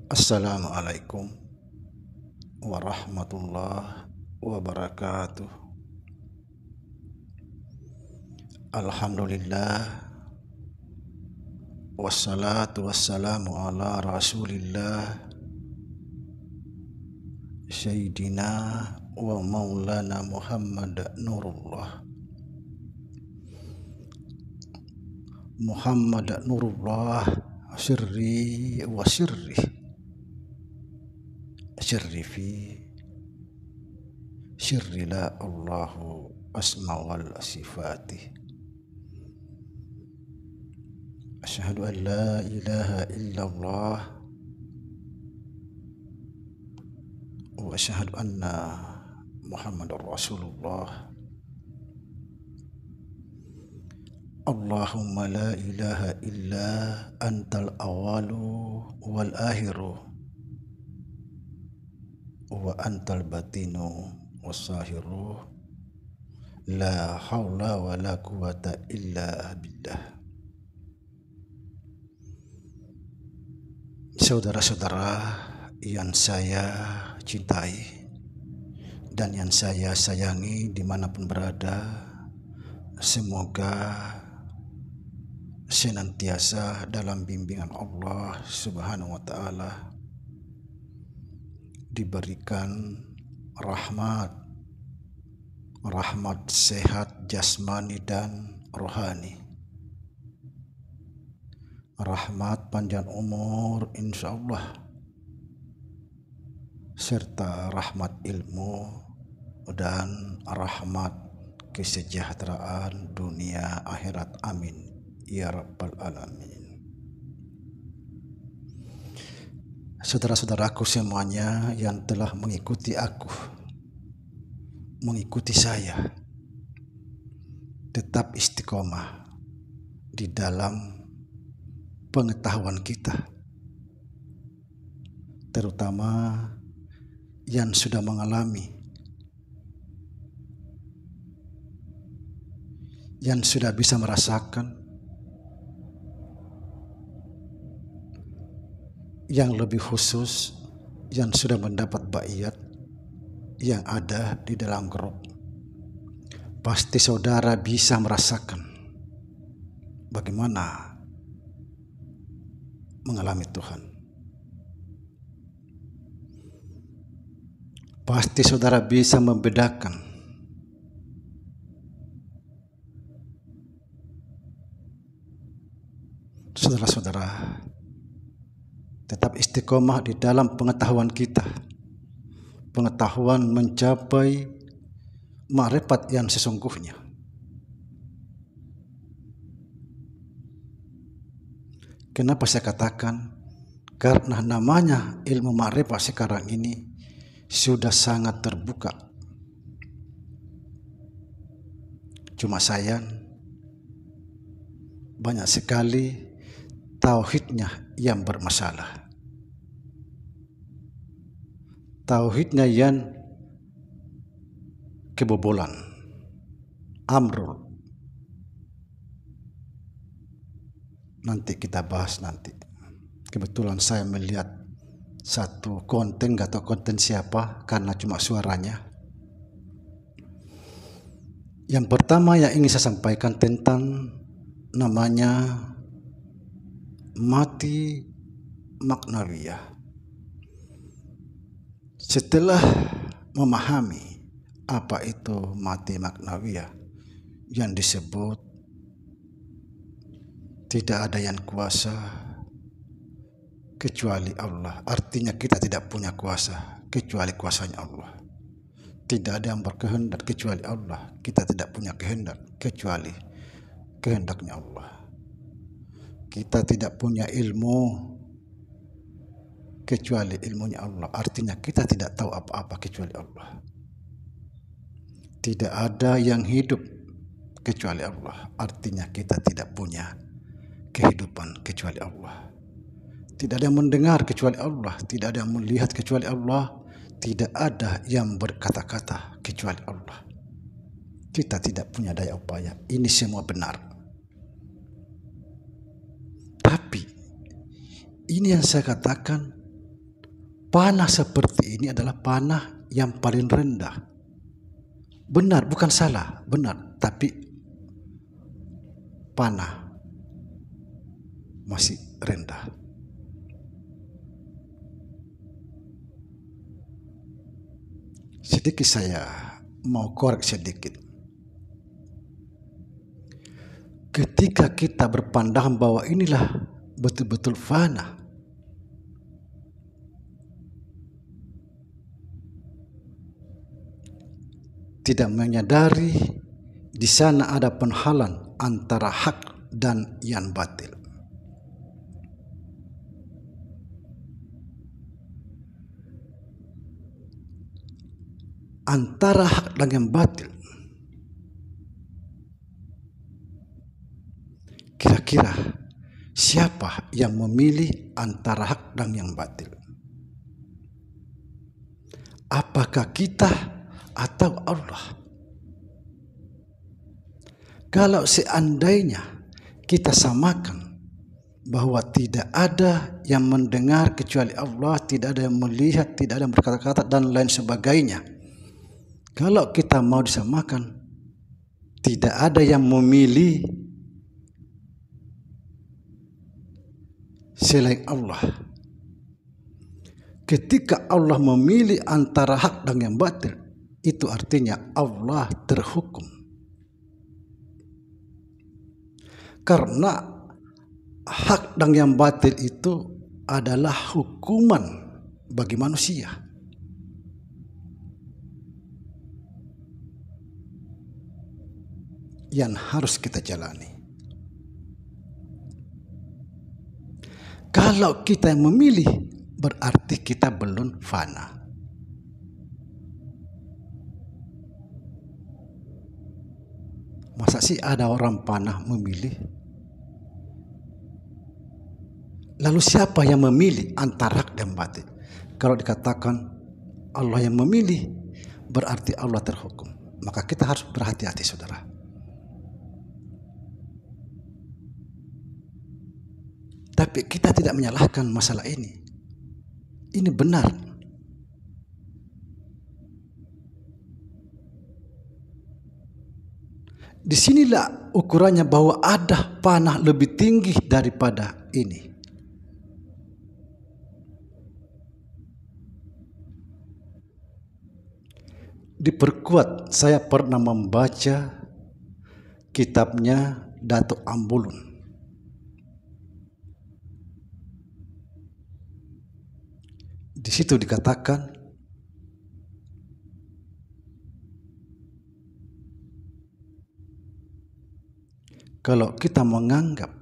Assalamualaikum warahmatullahi wabarakatuh. Alhamdulillah, wassalatu wassalamu ala rasulillah Sayyidina wa maulana Muhammad Nurullah sirri wa sirri fi sirri la Allahu asma wal sifati. Asyhadu an la ilaha illallah wa asyhadu anna Muhammadar Rasulullah. Allahumma la ilaha illa antal awalu wal akhiru wa antal batinu wassahiru la haula wa la quwata illa billah. Saudara-saudara yang saya cintai dan yang saya sayangi dimanapun berada, semoga senantiasa dalam bimbingan Allah Subhanahu wa Ta'ala, diberikan rahmat sehat jasmani dan rohani, rahmat panjang umur insyaallah, serta rahmat ilmu dan rahmat kesejahteraan dunia akhirat. Amin ya rabbal alamin. Saudara-saudaraku semuanya yang telah mengikuti saya, tetap istiqomah di dalam pengetahuan kita, terutama yang sudah mengalami, yang sudah bisa merasakan, yang lebih khusus yang sudah mendapat baiat yang ada di dalam grup. Pasti saudara bisa merasakan bagaimana mengalami Tuhan. Pasti saudara bisa membedakan saudara-saudara. Tetap istiqomah di dalam pengetahuan kita, pengetahuan mencapai ma'rifat yang sesungguhnya. Kenapa saya katakan? Karena namanya ilmu ma'rifat sekarang ini sudah sangat terbuka. Cuma sayang, banyak sekali tauhidnya yang bermasalah, tauhidnya yang kebobolan, amrul. Nanti kita bahas nanti. Kebetulan saya melihat satu konten, gak tahu konten siapa karena cuma suaranya. Yang pertama yang ingin saya sampaikan tentang namanya mati maknawiyah. Setelah memahami apa itu mati maknawiyah, yang disebut tidak ada yang kuasa kecuali Allah. Artinya kita tidak punya kuasa kecuali kuasanya Allah. Tidak ada yang berkehendak kecuali Allah. Kita tidak punya kehendak kecuali kehendaknya Allah. Kita tidak punya ilmu kecuali ilmunya Allah. Artinya kita tidak tahu apa-apa kecuali Allah. Tidak ada yang hidup kecuali Allah. Artinya kita tidak punya kehidupan kecuali Allah. Tidak ada yang mendengar kecuali Allah. Tidak ada yang melihat kecuali Allah. Tidak ada yang berkata-kata kecuali Allah. Kita tidak punya daya upaya. Ini semua benar. Tapi ini yang saya katakan, panah seperti ini adalah panah yang paling rendah. Benar, bukan salah, benar. Tapi panah masih rendah. Sedikit saya mau korek sedikit. Ketika kita berpandangan bahwa inilah betul-betul fana, tidak menyadari di sana ada penghalang antara hak dan yang batil. Antara hak dan yang batil. Kira-kira siapa yang memilih antara hak dan yang batil? Apakah kita atau Allah? Kalau seandainya kita samakan bahwa tidak ada yang mendengar kecuali Allah, tidak ada yang melihat, tidak ada yang berkata-kata dan lain sebagainya. Kalau kita mau disamakan, tidak ada yang memilih selain Allah. Ketika Allah memilih antara hak dan yang batil, itu artinya Allah terhukum. Karena hak dan yang batil itu adalah hukuman bagi manusia. Yang harus kita jalani. Kalau kita yang memilih, berarti kita belum fana. Masa sih ada orang panah memilih? Lalu siapa yang memilih antara hak dan batil? Kalau dikatakan Allah yang memilih, berarti Allah terhukum. Maka kita harus berhati-hati, saudara. Tapi kita tidak menyalahkan masalah ini. Ini benar. Disinilah ukurannya bahwa ada panah lebih tinggi daripada ini. Diperkuat, saya pernah membaca kitabnya Datuk Ambulun. Di situ dikatakan kalau kita menganggap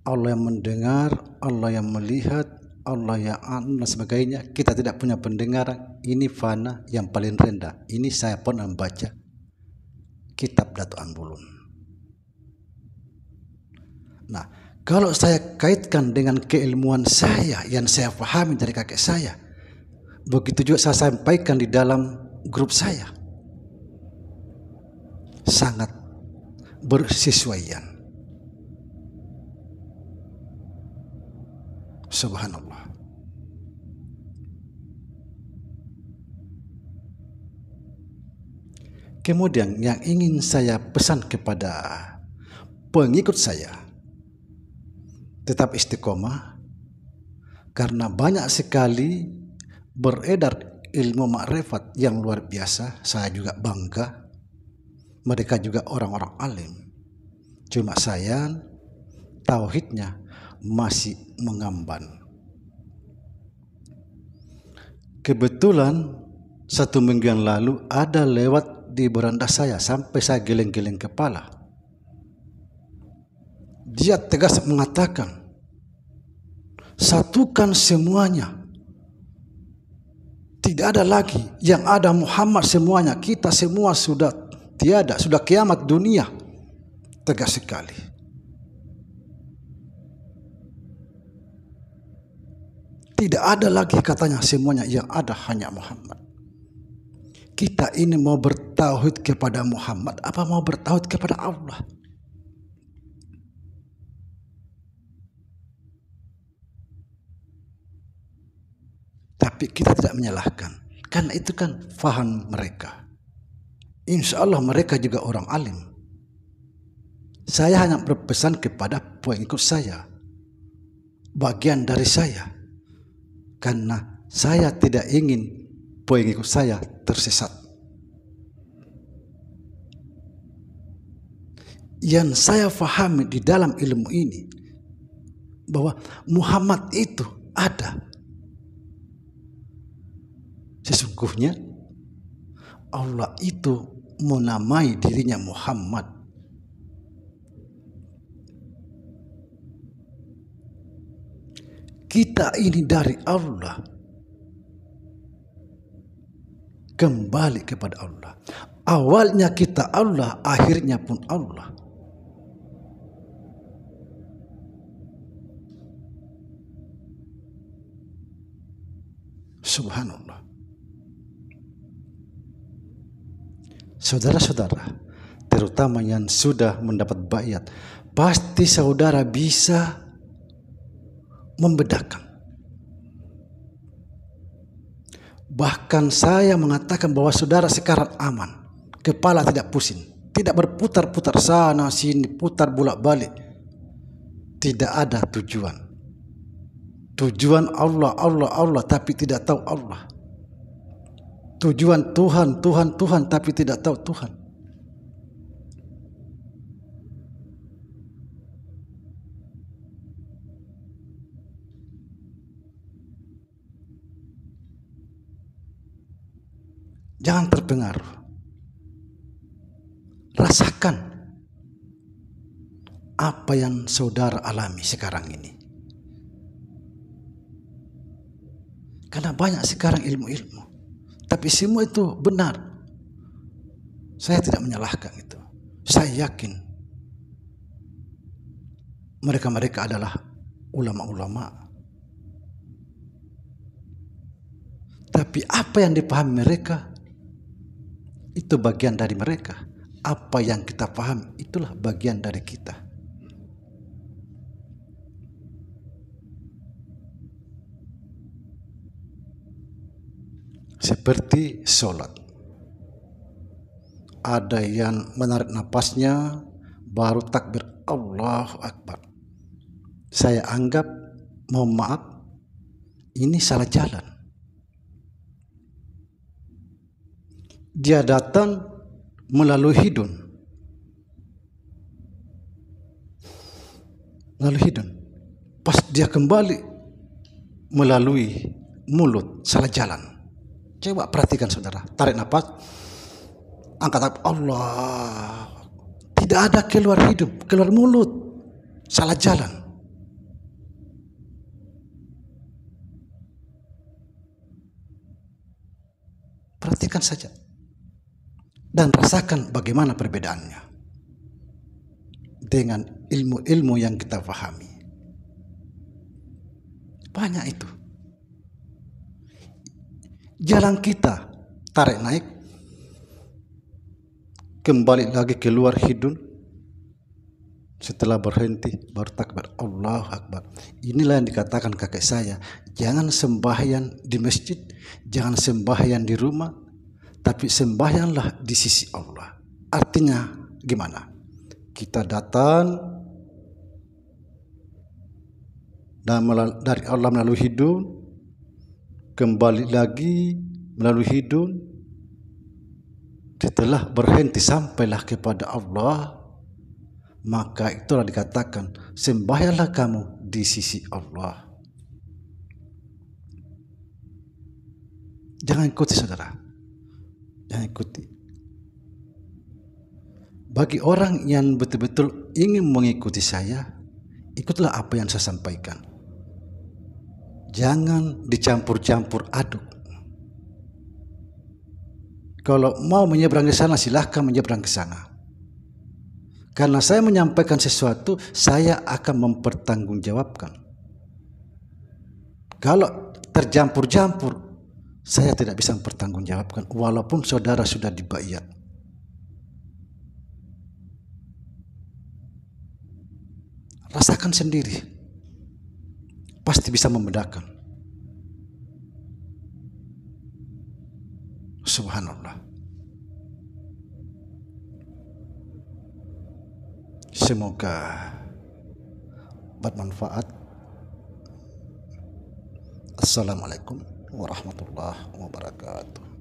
Allah yang mendengar, Allah yang melihat, Allah yang dan sebagainya, kita tidak punya pendengaran, ini fana yang paling rendah. Ini saya pernah membaca kitab Datuk Ambulun. Nah, kalau saya kaitkan dengan keilmuan saya yang saya pahami dari kakek saya, begitu juga saya sampaikan di dalam grup saya, sangat bersesuaian. Subhanallah. Kemudian yang ingin saya pesan kepada pengikut saya, tetap istiqomah, karena banyak sekali beredar ilmu makrifat yang luar biasa. Saya juga bangga, mereka juga orang-orang alim. Cuma saya tauhidnya masih mengamban. Kebetulan 1 minggu yang lalu ada lewat di beranda saya sampai saya geleng-geleng kepala. Dia tegas mengatakan, satukan semuanya. Tidak ada lagi, yang ada Muhammad semuanya. Kita semua sudah tiada, sudah kiamat dunia. Tegas sekali. Tidak ada lagi katanya semuanya, yang ada hanya Muhammad. Kita ini mau bertauhid kepada Muhammad, apa mau bertauhid kepada Allah? Tapi kita tidak menyalahkan, karena itu kan faham mereka. Insya Allah mereka juga orang alim. Saya hanya berpesan kepada pengikut saya, bagian dari saya, karena saya tidak ingin pengikut saya tersesat. Yang saya fahami di dalam ilmu ini, bahwa Muhammad itu ada. Sesungguhnya Allah itu menamai dirinya Muhammad. Kita ini dari Allah, kembali kepada Allah. Awalnya kita Allah, akhirnya pun Allah. Subhanallah. Saudara-saudara, terutama yang sudah mendapat baiat, pasti saudara bisa membedakan. Bahkan saya mengatakan bahwa saudara sekarang aman, kepala tidak pusing, tidak berputar-putar sana sini, putar bolak-balik. Tidak ada tujuan. Tujuan Allah, Allah, Allah, tapi tidak tahu Allah. Tujuan Tuhan, Tuhan, Tuhan, tapi tidak tahu Tuhan. Jangan terpengaruh. Rasakan apa yang saudara alami sekarang ini. Karena banyak sekarang ilmu-ilmu, tapi semua itu benar. Saya tidak menyalahkan itu. Saya yakin mereka-mereka adalah ulama-ulama. Tapi apa yang dipahami mereka, itu bagian dari mereka. Apa yang kita paham, itulah bagian dari kita. Seperti sholat. Ada yang menarik napasnya, baru takbir Allahu Akbar. Saya anggap, mohon maaf, ini salah jalan. Dia datang melalui hidung. Pas dia kembali melalui mulut, salah jalan. Coba perhatikan saudara, tarik nafas, angkat Allah. Tidak ada keluar hidung, keluar mulut, salah jalan. Perhatikan saja dan rasakan bagaimana perbedaannya dengan ilmu-ilmu yang kita pahami. Banyak itu. Jalan kita tarik naik, kembali lagi keluar hidung, setelah berhenti baru takbir Allahu Akbar. Inilah yang dikatakan kakek saya, jangan sembahyang di masjid, jangan sembahyang di rumah, tapi sembahyanglah di sisi Allah. Artinya gimana? Kita datang dan dari Allah melalui hidung, kembali lagi melalui hidung, setelah berhenti sampailah kepada Allah, maka itulah dikatakan sembahyanglah kamu di sisi Allah. Jangan ikuti saudara, jangan ikuti. Bagi orang yang betul-betul ingin mengikuti saya, ikutlah apa yang saya sampaikan. Jangan dicampur-campur aduk. Kalau mau menyeberang ke sana, silahkan menyeberang ke sana. Karena saya menyampaikan sesuatu, saya akan mempertanggungjawabkan. Kalau tercampur-campur, saya tidak bisa mempertanggungjawabkan, walaupun saudara sudah dibaiat. Rasakan sendiri, pasti bisa membedakan. Subhanallah. Semoga bermanfaat. Assalamualaikum warahmatullahi wabarakatuh.